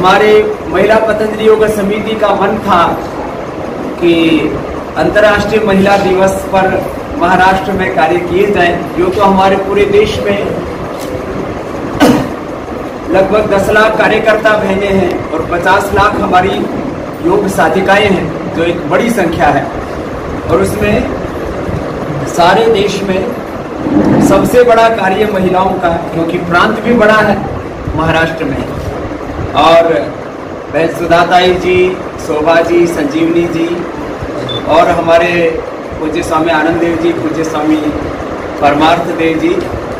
हमारे महिला पतंजलि योग समिति का मन था कि अंतर्राष्ट्रीय महिला दिवस पर महाराष्ट्र में कार्य किए जाएं, जो तो हमारे पूरे देश में लगभग 10 लाख कार्यकर्ता बहने हैं और 50 लाख हमारी योग साधिकाएं हैं, जो एक बड़ी संख्या है। और उसमें सारे देश में सबसे बड़ा कार्य महिलाओं का, क्योंकि प्रांत भी बड़ा है महाराष्ट्र में। और बहन सुधाताई जी, शोभा जी, संजीवनी जी और हमारे पूज्य स्वामी आनंद देव जी, पूज्य स्वामी परमार्थ देव जी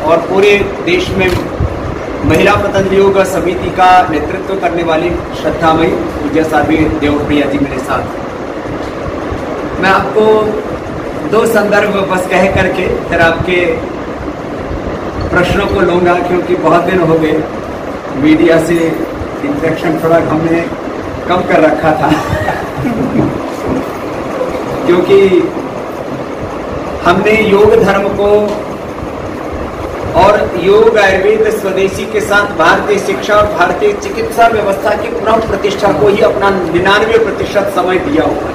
और पूरे देश में महिला पतंजलि योग समिति का नेतृत्व करने वाली श्रद्धामयी पूज्य स्वामी देवप्रिया जी मेरे साथ। मैं आपको 2 संदर्भ बस कह करके फिर आपके प्रश्नों को लूँगा, क्योंकि बहुत दिन हो गए मीडिया से इंटरेक्शन थोड़ा हमने कम कर रखा था क्योंकि हमने योग धर्म को और योग आयुर्वेद स्वदेशी के साथ भारतीय शिक्षा और भारतीय चिकित्सा व्यवस्था की पुनः प्रतिष्ठा को ही अपना 99% समय दिया हुआ है।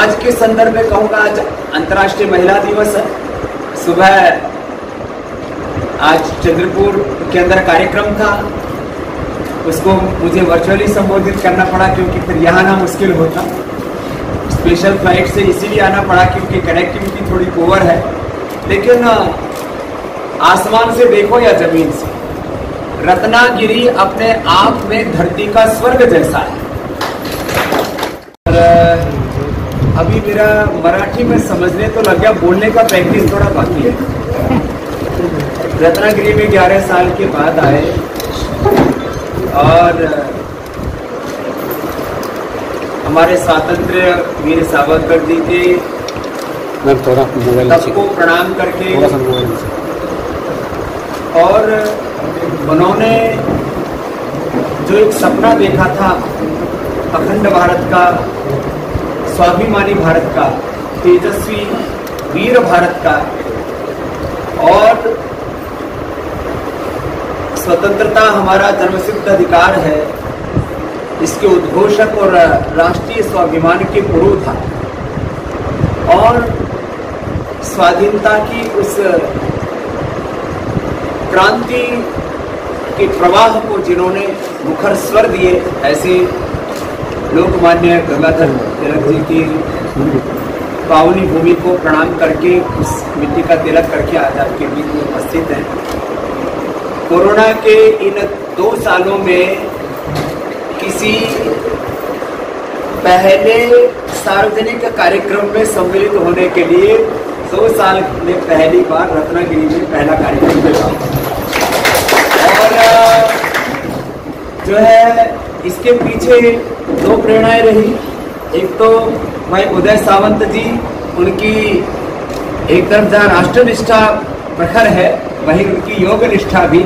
आज के संदर्भ में कहूँगा, आज अंतर्राष्ट्रीय महिला दिवस है। सुबह आज चंद्रपुर के अंदर कार्यक्रम था, उसको मुझे वर्चुअली संबोधित करना पड़ा क्योंकि फिर यहाँ आना मुश्किल होता। स्पेशल फ्लाइट से इसीलिए आना पड़ा क्योंकि कनेक्टिविटी थोड़ी पुअर है। लेकिन आसमान से देखो या जमीन से, रत्नागिरी अपने आप में धरती का स्वर्ग जैसा है। और अभी मेरा मराठी में समझने तो लग गया, बोलने का प्रैक्टिस थोड़ा बाकी है। रत्नागिरी में 11 साल के बाद आए और हमारे स्वातंत्र्य वीर सावरकर जी के सबको प्रणाम करके, और उन्होंने जो एक सपना देखा था अखंड भारत का, स्वाभिमानी भारत का, तेजस्वी वीर भारत का, और स्वतंत्रता हमारा जन्मसिद्ध अधिकार है, इसके उद्घोषक और राष्ट्रीय स्वाभिमान के पुरोधा और स्वाधीनता की उस क्रांति के प्रवाह को जिन्होंने मुखर स्वर दिए, ऐसे लोकमान्य गंगाधर तिलक जी की पावनी भूमि को प्रणाम करके, उस मिट्टी का तिलक करके आज आपके बीच में उपस्थित हैं। कोरोना के इन 2 सालों में किसी पहले सार्वजनिक कार्यक्रम में सम्मिलित होने के लिए 2 साल में पहली बार रत्नागिरी में पहला कार्यक्रम हुआ। और जो है इसके पीछे 2 प्रेरणाएं रही। एक तो भाई उदय सावंत जी, उनकी एक तरफ जहाँ राष्ट्रनिष्ठा प्रखर है, वहीं उनकी योग निष्ठा भी,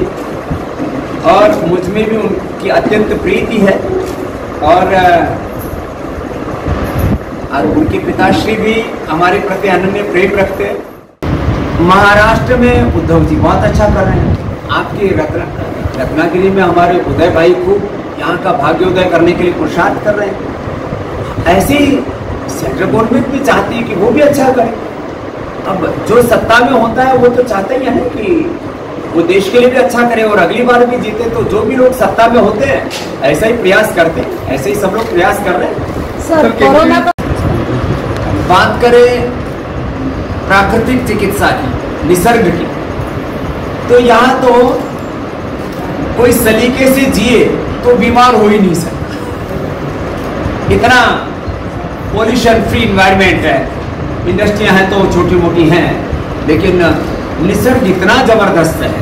और मुझ में भी उनकी अत्यंत प्रीति है। और उनके पिताश्री भी हमारे प्रति अनन्य प्रेम रखते हैं। महाराष्ट्र में उद्धव जी बहुत अच्छा कर रहे हैं। आपके रत्नागिरी में हमारे उदय भाई को यहाँ का भाग्योदय करने के लिए पुरुषार्थ कर रहे हैं। ऐसे ही सेंट्रल गवर्नमेंट भी चाहती है कि वो भी अच्छा करे। अब जो सत्ता में होता है वो तो चाहता ही है ना कि वो देश के लिए भी अच्छा करे और अगली बार भी जीते। तो जो भी लोग सत्ता में होते हैं ऐसा ही प्रयास करते हैं, ऐसे ही सब लोग प्रयास कर रहे हैं। सर, कोरोना का बात करें प्राकृतिक चिकित्सा की, निसर्ग की, तो यहाँ तो कोई सलीके से जिए तो बीमार हो ही नहीं सकता। इतना पॉल्यूशन फ्री इन्वायरमेंट है, इंडस्ट्रियां हैं तो छोटी मोटी हैं, लेकिन निसर्ग इतना जबरदस्त है।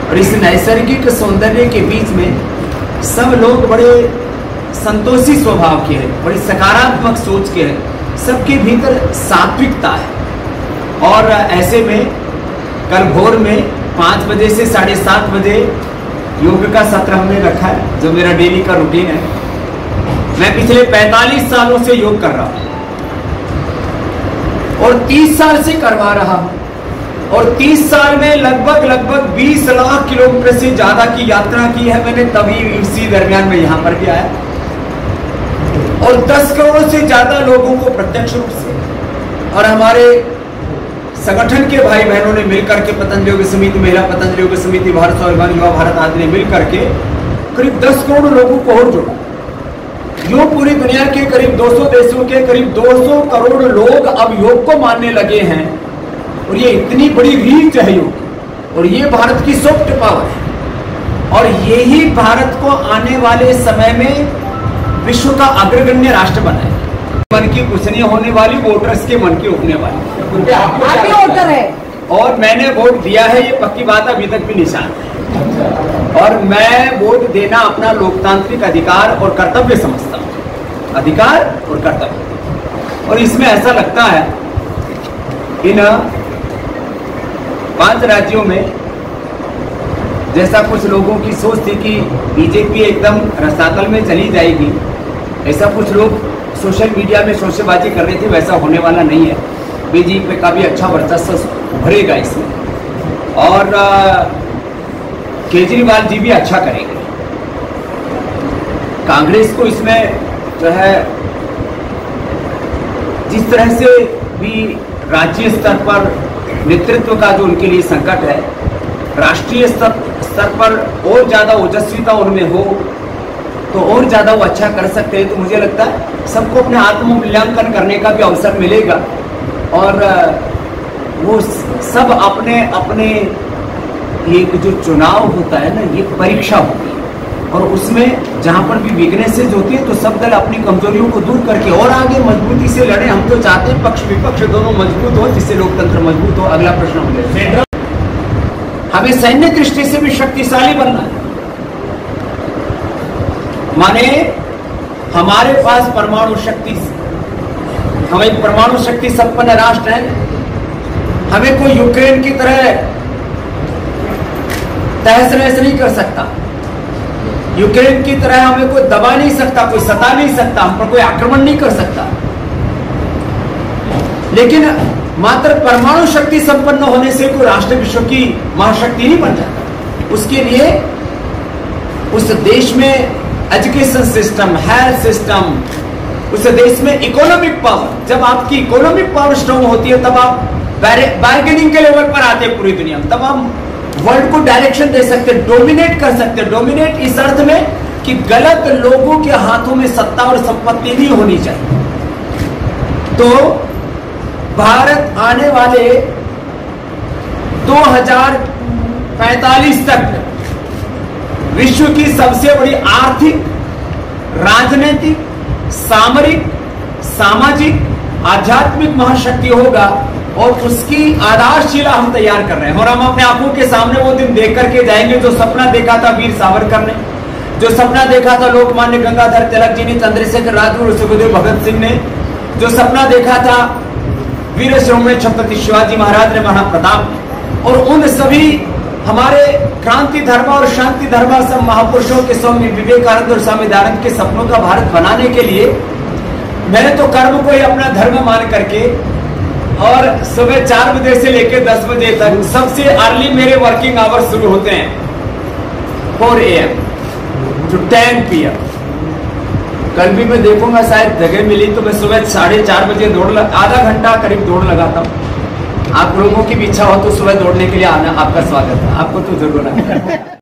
और इस नैसर्गिक सौंदर्य के बीच में सब लोग बड़े संतोषी स्वभाव के हैं, बड़ी सकारात्मक सोच के हैं, सबके भीतर सात्विकता है। और ऐसे में कल भोर में 5 बजे से 7:30 बजे योग का सत्र हमने रखा है, जो मेरा डेली का रूटीन है। मैं पिछले 45 सालों से योग कर रहा हूं और 30 साल से करवा रहा हूं। और 30 साल में लगभग 20 लाख किलोमीटर से ज्यादा की यात्रा की है मैंने, तभी इसी दरमियान में यहां पर भी आया। और 10 करोड़ से ज्यादा लोगों को प्रत्यक्ष रूप से और हमारे संगठन के भाई बहनों ने मिलकर के, पतंजलि योग समिति, महिला पतंजलि योग समिति, भारत स्वाभिमान युवा भारत आदि ने मिलकर के करीब 10 करोड़ लोगों को और जोड़ा। योग पूरी दुनिया के करीब 200 देशों के करीब 200 करोड़ लोग अब योग को मानने लगे हैं। और ये इतनी बड़ी रीच है योग, और ये भारत की सॉफ्ट पावर है, और यही भारत को आने वाले समय में विश्व का अग्रगण्य राष्ट्र बनाए। मन की कुछ नहीं होने वाली, वोटर्स के मन की होने वाली। आप वोटर है और मैंने वोट दिया है, ये पक्की बात अभी तक भी निशान है। और मैं वोट देना अपना लोकतांत्रिक अधिकार और कर्तव्य समझता हूँ, अधिकार और कर्तव्य। और इसमें ऐसा लगता है इन 5 राज्यों में, जैसा कुछ लोगों की सोच थी कि बीजेपी एकदम रसातल में चली जाएगी, ऐसा कुछ लोग सोशल मीडिया में शोशेबाजी कर रहे थे, वैसा होने वाला नहीं है। बीजेपी का भी अच्छा वर्चस्व उभरेगा इसमें, और केजरीवाल जी भी अच्छा करेंगे। कांग्रेस को इसमें जो है जिस तरह से भी राज्य स्तर पर नेतृत्व का जो उनके लिए संकट है, राष्ट्रीय स्तर पर और ज्यादा ओजस्वीता उनमें हो तो और ज्यादा वो अच्छा कर सकते हैं। तो मुझे लगता है सबको अपने आत्म मूल्यांकन करने का भी अवसर मिलेगा, और वो सब अपने अपने, ये जो चुनाव होता है ना, ये परीक्षा होती है, और उसमें जहां पर भी वीकनेसेस होती है तो सब दल अपनी कमजोरियों को दूर करके और आगे मजबूती से लड़े। हम तो चाहते हैं पक्ष विपक्ष दोनों मजबूत हो, जिससे लोकतंत्र मजबूत हो। अगला प्रश्न हो गया, हमें सैन्य दृष्टि से भी शक्तिशाली बनना है, माने हमारे पास परमाणु शक्ति, हम एक परमाणु शक्ति संपन्न राष्ट्र हैं। हमें कोई यूक्रेन की तरह तहस नहस नहीं कर सकता, यूक्रेन की तरह हमें कोई दबा नहीं सकता, कोई सता नहीं सकता, हम पर कोई आक्रमण नहीं कर सकता। लेकिन मात्र परमाणु शक्ति संपन्न होने से कोई राष्ट्र विश्व की महाशक्ति नहीं बन जाता। उसके लिए उस देश में एजुकेशन सिस्टम, हेल्थ सिस्टम, उस देश में इकोनॉमिक पावर, जब आपकी इकोनॉमिक पावर स्ट्रांग होती है तब आप बार्गेनिंग के लेवल पर आते हैं पूरी दुनिया में, तब हम वर्ल्ड को डायरेक्शन दे सकते हैं, डोमिनेट कर सकते हैं। डोमिनेट इस अर्थ में कि गलत लोगों के हाथों में सत्ता और संपत्ति नहीं होनी चाहिए। तो भारत आने वाले 2045 तक विश्व की सबसे बड़ी आर्थिक, राजनीतिक, सामरिक, सामाजिक, आध्यात्मिक महाशक्ति होगा, और उसकी आधारशिला हम तैयार कर रहे हैं। और हम अपने आंखों के सामने वो दिन देख करके जाएंगे जो सपना देखा था वीर सावरकर ने, जो सपना देखा था लोकमान्य गंगाधर तिलक जी ने, चंद्रशेखर राजगुरु, सुखदेव भगत सिंह ने, जो सपना देखा था वीर श्रोमणी छत्रपति शिवाजी महाराज ने, महाराणा प्रताप, और उन सभी हमारे क्रांति धर्म और शांति धर्म सब महापुरुषों के, स्वामी विवेकानंद और स्वामी दयानंद के सपनों का भारत बनाने के लिए मैंने तो कर्म को ही अपना धर्म मान करके, और सुबह 4 बजे से लेकर 10 बजे तक सबसे अर्ली मेरे वर्किंग आवर्स शुरू होते हैं 4 AM to 10 PM। कल भी मैं देखूंगा शायद जगह मिली तो मैं सुबह 4:30 बजे आधा घंटा करीब दौड़ लगाता हूँ। आप लोगों की भी इच्छा हो तो सुबह दौड़ने के लिए आना, आपका स्वागत है, आपको तो जरूर आना।